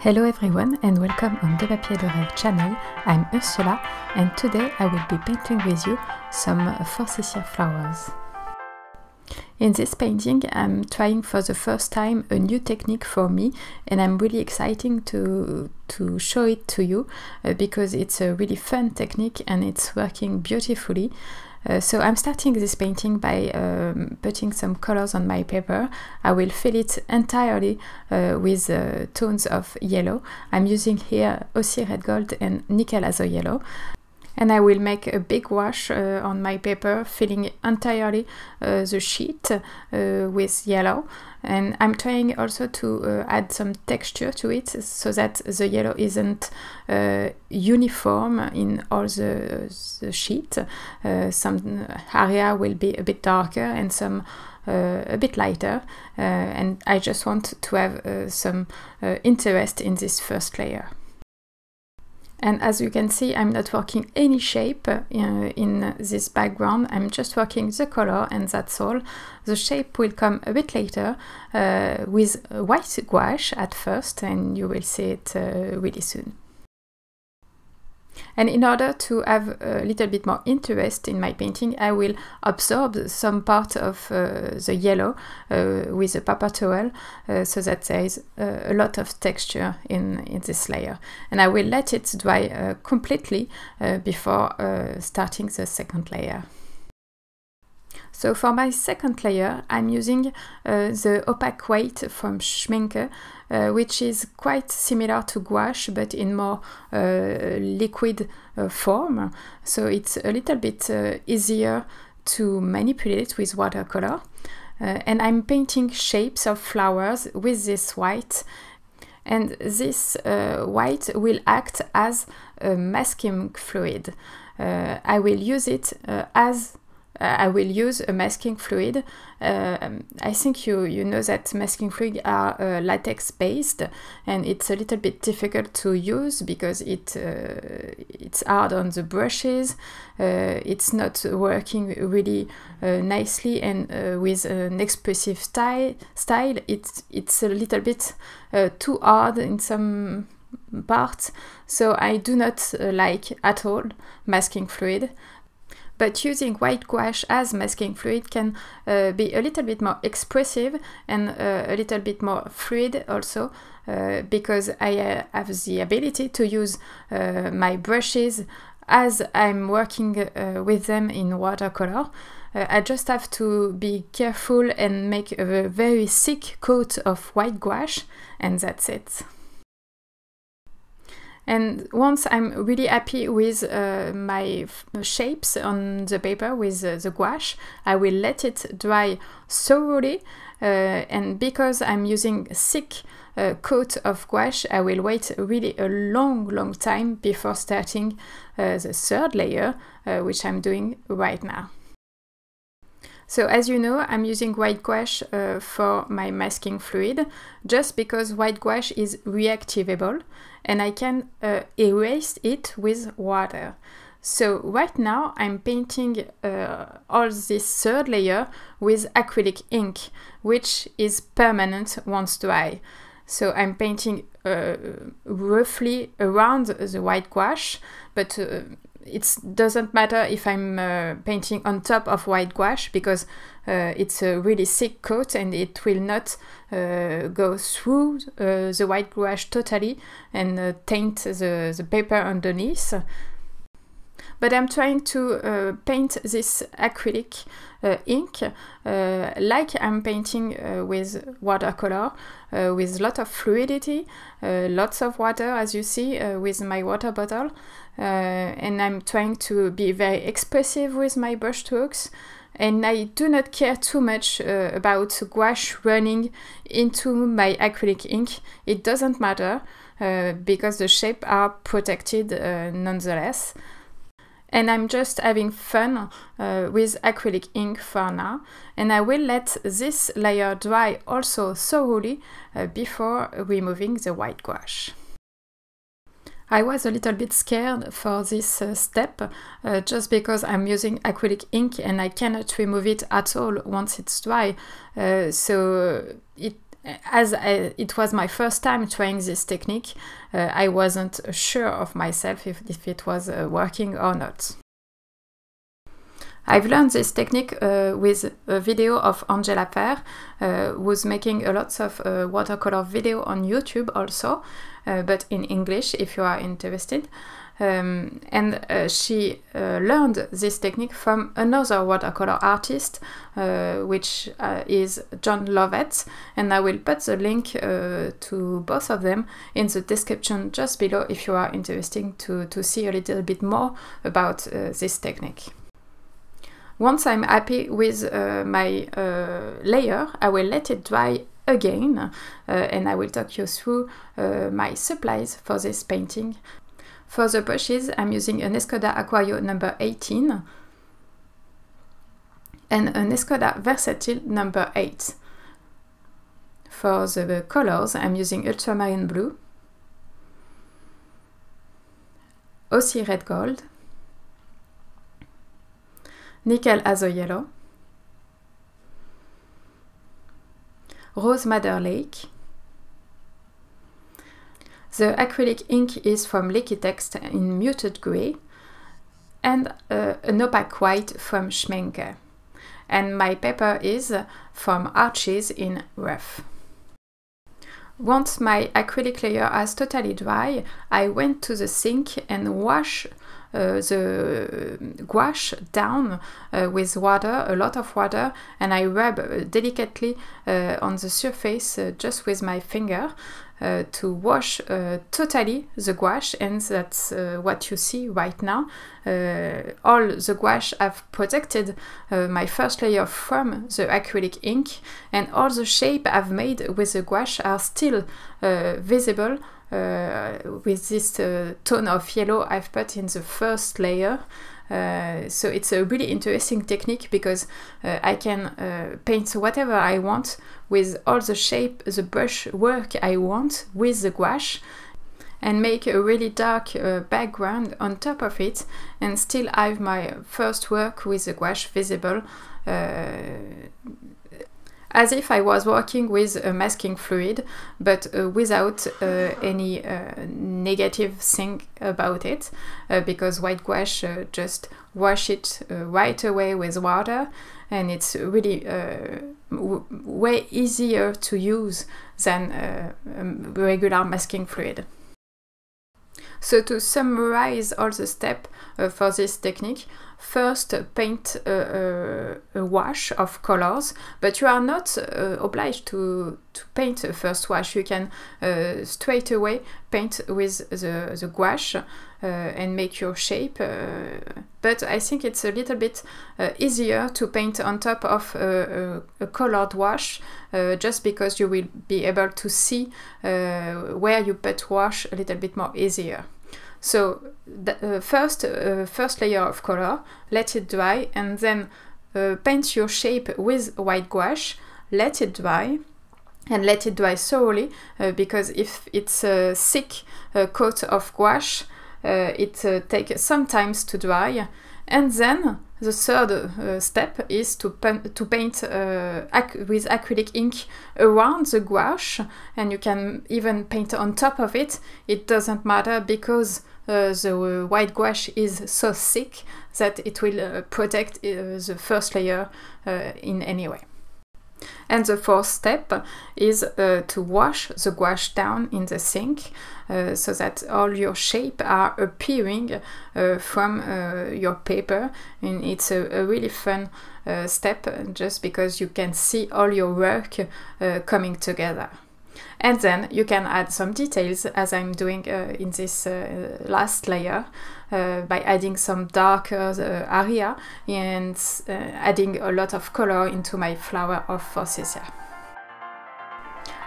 Hello everyone and welcome on The Papier de Rêve channel. I'm Ursula and today I will be painting with you some Forsythia flowers. In this painting I'm trying for the first time a new technique for me and I'm really excited to show it to you because it's a really fun technique and it's working beautifully. So I'm starting this painting by putting some colors on my paper. I will fill it entirely with tones of yellow. I'm using here Aussie red gold and nickel azo yellow. And I will make a big wash on my paper, filling entirely the sheet with yellow. And I'm trying also to add some texture to it so that the yellow isn't uniform in all the sheet. Some area will be a bit darker and some a bit lighter. And I just want to have some interest in this first layer. And as you can see, I'm not working any shape in this background. I'm just working the color and that's all. The shape will come a bit later with white gouache at first and you will see it really soon. And in order to have a little bit more interest in my painting, I will absorb some part of the yellow with a paper towel so that there is a lot of texture in this layer. And I will let it dry completely before starting the second layer. So for my second layer, I'm using the Opaque white from Schmincke, which is quite similar to gouache, but in more liquid form. So it's a little bit easier to manipulate with watercolor. And I'm painting shapes of flowers with this white. And this white will act as a masking fluid. I will use it I will use a masking fluid. I think you know that masking fluids are latex based and it's a little bit difficult to use because it's hard on the brushes. It's not working really nicely and with an expressive style it's a little bit too hard in some parts, so I do not like at all masking fluid. But using white gouache as masking fluid can be a little bit more expressive and a little bit more fluid also because I have the ability to use my brushes as I'm working with them in watercolor. I just have to be careful and make a very thick coat of white gouache and that's it. And once I'm really happy with my shapes on the paper with the gouache, I will let it dry thoroughly. And because I'm using a thick coat of gouache, I will wait really a long time before starting the third layer, which I'm doing right now. So as you know, I'm using white gouache for my masking fluid just because white gouache is reactivable and I can erase it with water. So right now I'm painting all this third layer with acrylic ink, which is permanent once dry. So I'm painting roughly around the white gouache, but it doesn't matter if I'm painting on top of white gouache because it's a really thick coat and it will not go through the white gouache totally and taint the paper underneath. But I'm trying to paint this acrylic ink like I'm painting with watercolor, with a lot of fluidity, lots of water as you see with my water bottle. And I'm trying to be very expressive with my brush strokes. And I do not care too much about gouache running into my acrylic ink. It doesn't matter because the shapes are protected nonetheless. And I'm just having fun with acrylic ink for now. And I will let this layer dry also thoroughly before removing the white gouache. I was a little bit scared for this step just because I'm using acrylic ink and I cannot remove it at all once it's dry. So as it was my first time trying this technique, I wasn't sure of myself if it was working or not. I've learned this technique with a video of Angela Pear, who's making a lot of watercolor video on YouTube also, but in English if you are interested. And she learned this technique from another watercolor artist, which is John Lovett, and I will put the link to both of them in the description just below if you are interested to see a little bit more about this technique. Once I'm happy with my layer, I will let it dry again, and I will talk you through my supplies for this painting. For the brushes, I'm using an Escoda Aquario number 18 and an Escoda Versatil number 8. For the colors, I'm using Ultramarine blue, Aussie red gold, Nickel Azo yellow, Rose Madder Lake. The acrylic ink is from Liquitex in muted grey, and an opaque white from Schmincke. And my paper is from Arches in rough. Once my acrylic layer has totally dry, I went to the sink and washed the gouache down with water, a lot of water, and I rub delicately on the surface just with my finger to wash totally the gouache, and that's what you see right now. All the gouache have protected my first layer from the acrylic ink, and all the shape I've made with the gouache are still visible with this tone of yellow I've put in the first layer. So it's a really interesting technique because I can paint whatever I want with all the shape, the brush work I want with the gouache, and make a really dark background on top of it, and still have my first work with the gouache visible, as if I was working with a masking fluid, but without any negative thing about it, because white gouache just wash it right away with water, and it's really way easier to use than regular masking fluid. So to summarize all the steps for this technique, first paint a wash of colors, but you are not obliged to paint a first wash. You can straight away paint with the gouache and make your shape, but I think it's a little bit easier to paint on top of a colored wash, just because you will be able to see where you put wash a little bit more easier. So the first layer of color, let it dry, and then paint your shape with white gouache, let it dry, and let it dry thoroughly, because if it's a thick coat of gouache, it takes some time to dry. And then the third step is to paint with acrylic ink around the gouache, and you can even paint on top of it. It doesn't matter, because the white gouache is so thick that it will protect the first layer in any way. And the fourth step is to wash the gouache down in the sink, so that all your shape are appearing from your paper, and it's a really fun step, just because you can see all your work coming together. And then you can add some details, as I'm doing in this last layer, by adding some darker area and adding a lot of color into my flower of Forsythia.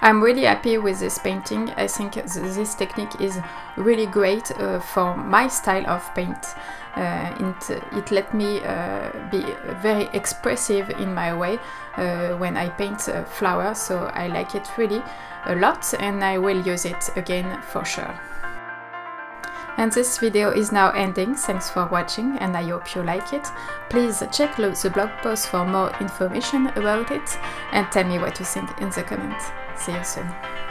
I'm really happy with this painting. I think this technique is really great for my style of paint. It let me be very expressive in my way when I paint flowers, so I like it really a lot, and I will use it again for sure. And this video is now ending. Thanks for watching, and I hope you like it. Please check the blog post for more information about it, and tell me what you think in the comments. See you soon.